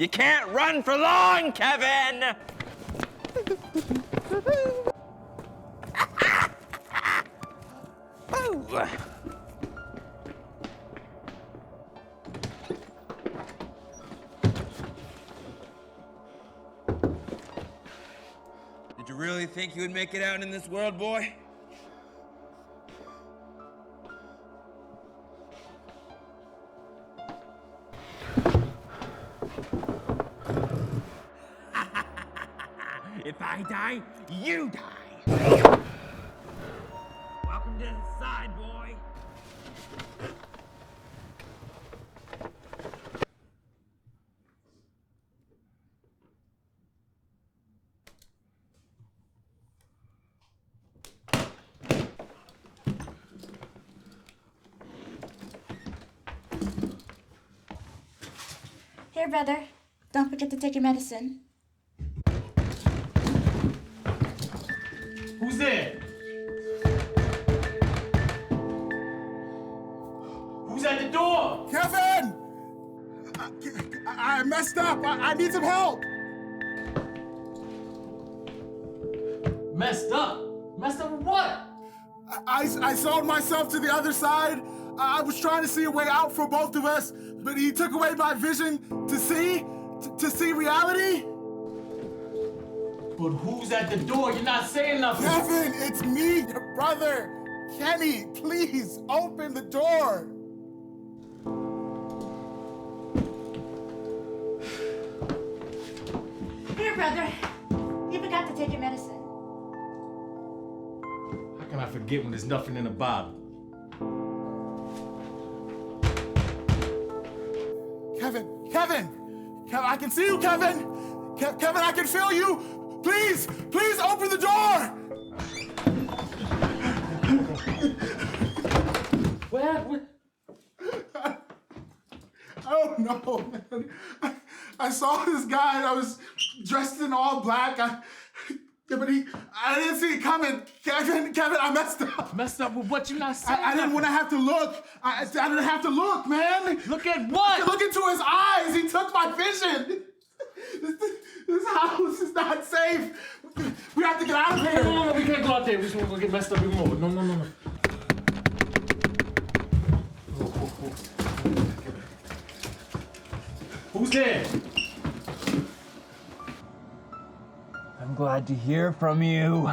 You can't run for long, Kevin! Oh. Did you really think you would make it out in this world, boy? If I die, you die. Welcome to the side, boy. Here, brother. Don't forget to take your medicine. Who's there? Who's at the door? Kevin! I messed up. I need some help. Messed up? Messed up with what? I sold myself to the other side. I was trying to see a way out for both of us, but he took away my vision to see reality. But who's at the door? You're not saying nothing. Kevin, it's me, your brother. Kenny, please open the door. Here, brother. You forgot to take your medicine. How can I forget when there's nothing in the bottle? Kevin, I can see you, Kevin. Kevin, I can feel you. Please open the door. What happened? I don't know, man. I saw this guy and I was dressed in all black. I didn't see it coming. Kevin, I messed up. Messed up with what? You not saying? I didn't want to have to look. I didn't have to look, man. Look at what? Look into his eyes. He took my vision. This house is not safe. We have to get out of here. No, we can't go out there. We're gonna get messed up even more. No. Who's there? I'm glad to hear from you.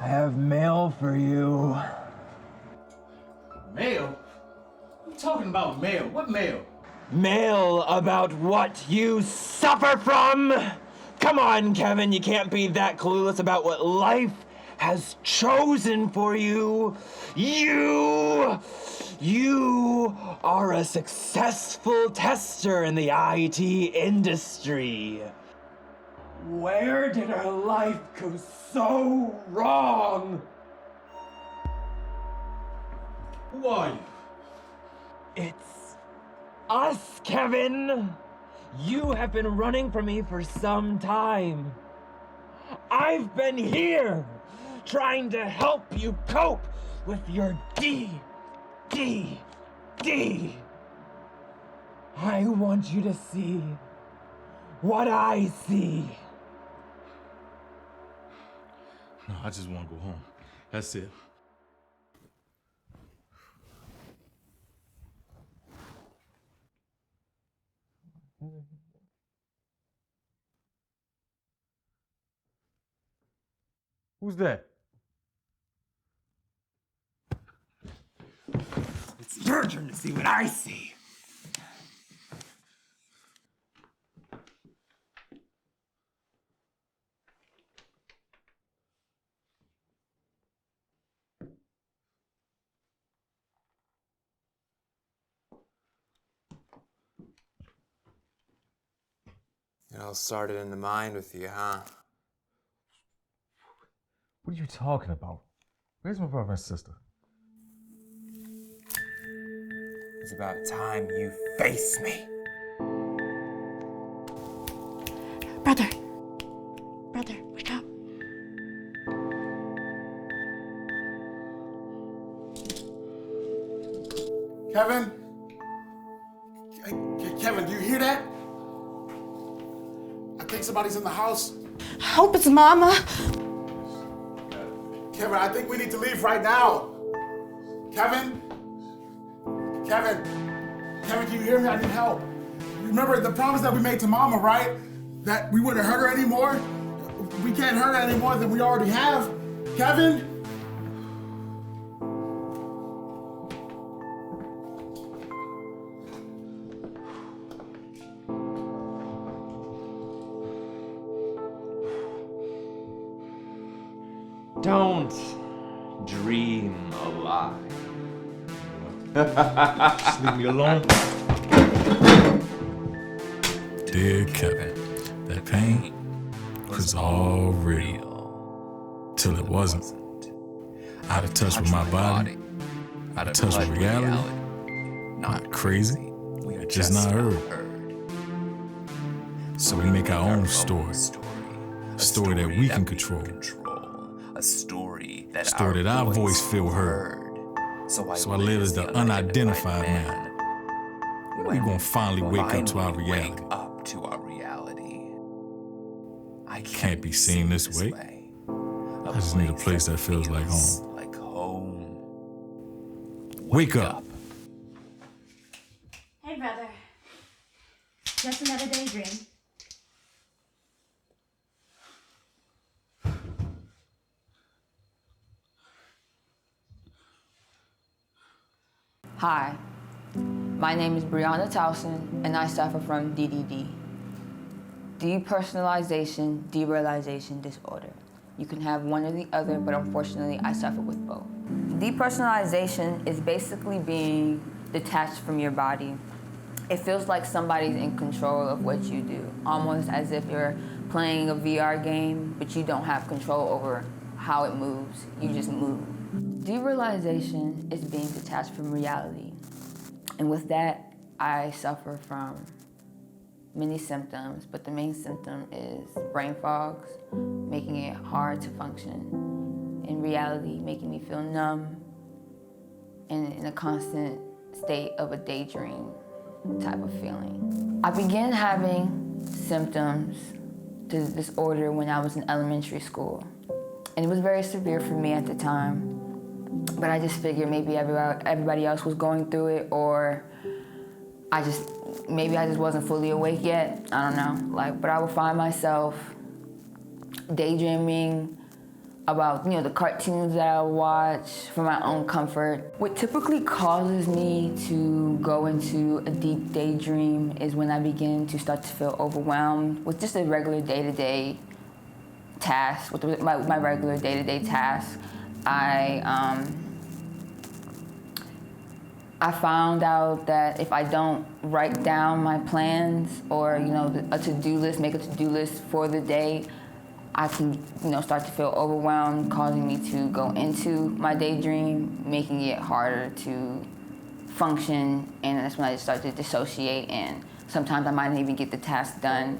I have mail for you. Mail? What are you talking about, mail? What mail? Mail about what you suffer from. Come on, Kevin, you can't be that clueless about what life has chosen for you. You are a successful tester in the IT industry. Where did our life go so wrong? Who are you? It's us, Kevin. You have been running from me for some time. I've been here trying to help you cope with your DDD. I want you to see what I see. No, I just want to go home. That's it. Who's that? It's your turn to see what I see. It all started in the mind with you, huh? What are you talking about? Where's my brother and sister? It's about time you face me. Brother, wake up. Kevin, Kevin, do you hear that? I think somebody's in the house. I hope it's Mama. Kevin, I think we need to leave right now. Kevin? Kevin, can you hear me? I need help. Remember the promise that we made to Mama, right? That we wouldn't hurt her anymore? We can't hurt her any more than we already have. Kevin? Don't dream a lie. Just leave me alone. Dear Kevin, that pain was all real. Till it wasn't. Out of touch with my body, out of touch with reality. Not crazy, just not heard. So we make our own story. A story that we can control. A story that our voice feel heard. So I live as the unidentified man. We gonna finally wake up to our reality. I can't be seen this way. I just need a place that feels like home. Wake up. Hey, brother. Just another daydream. Hi, my name is Keonna Thomas, and I suffer from DDD, depersonalization-derealization disorder. You can have one or the other, but unfortunately, I suffer with both. Depersonalization is basically being detached from your body. It feels like somebody's in control of what you do, almost as if you're playing a VR game, but you don't have control over how it moves. You just move. Derealization is being detached from reality. And with that, I suffer from many symptoms, but the main symptom is brain fogs, making it hard to function in reality, making me feel numb and in a constant state of a daydream type of feeling. I began having symptoms to this disorder when I was in elementary school. And it was very severe for me at the time. But I just figured maybe everybody else was going through it, or maybe I just wasn't fully awake yet. I don't know. But I would find myself daydreaming about, the cartoons that I would watch for my own comfort. What typically causes me to go into a deep daydream is when I begin to start to feel overwhelmed with just a regular day-to-day task, with my regular day-to-day task. I found out that if I don't write down my plans or, a to-do list, make a to-do list for the day, I can, start to feel overwhelmed, causing me to go into my daydream, making it harder to function, and that's when I just start to dissociate, and sometimes I might not even get the task done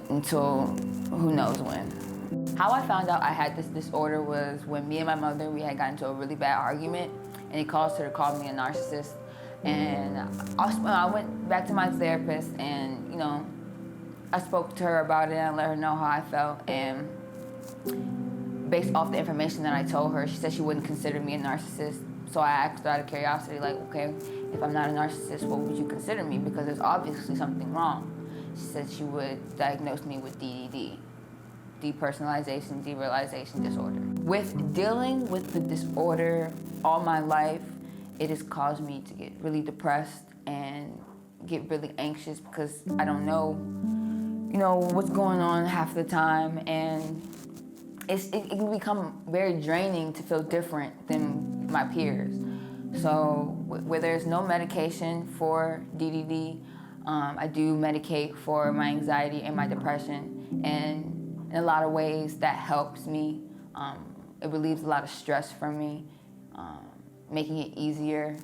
until who knows when. How I found out I had this disorder was when me and my mother, we had gotten into a really bad argument, and it caused her to call me a narcissist. And I went back to my therapist, and I spoke to her about it and let her know how I felt. And based off the information that I told her, she said she wouldn't consider me a narcissist. So I asked her out of curiosity, okay, if I'm not a narcissist, what would you consider me? Because there's obviously something wrong. She said she would diagnose me with DDD, depersonalization-derealization disorder. With dealing with the disorder all my life, it has caused me to get really depressed and get really anxious because I don't know, what's going on half the time, and it can become very draining to feel different than my peers. So where there's no medication for DDD, I do medicate for my anxiety and my depression, and in a lot of ways that helps me. It relieves a lot of stress from me, making it easier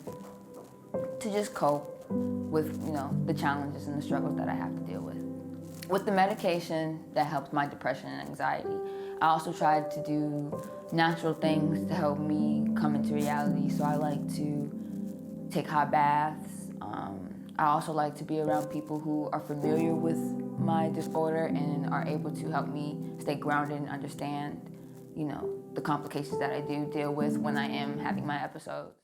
to just cope with the challenges and the struggles that I have to deal with. With the medication that helps my depression and anxiety, I also tried to do natural things to help me come into reality. So I like to take hot baths. I also like to be around people who are familiar with my disorder and are able to help me stay grounded and understand, the complications that I do deal with when I am having my episodes.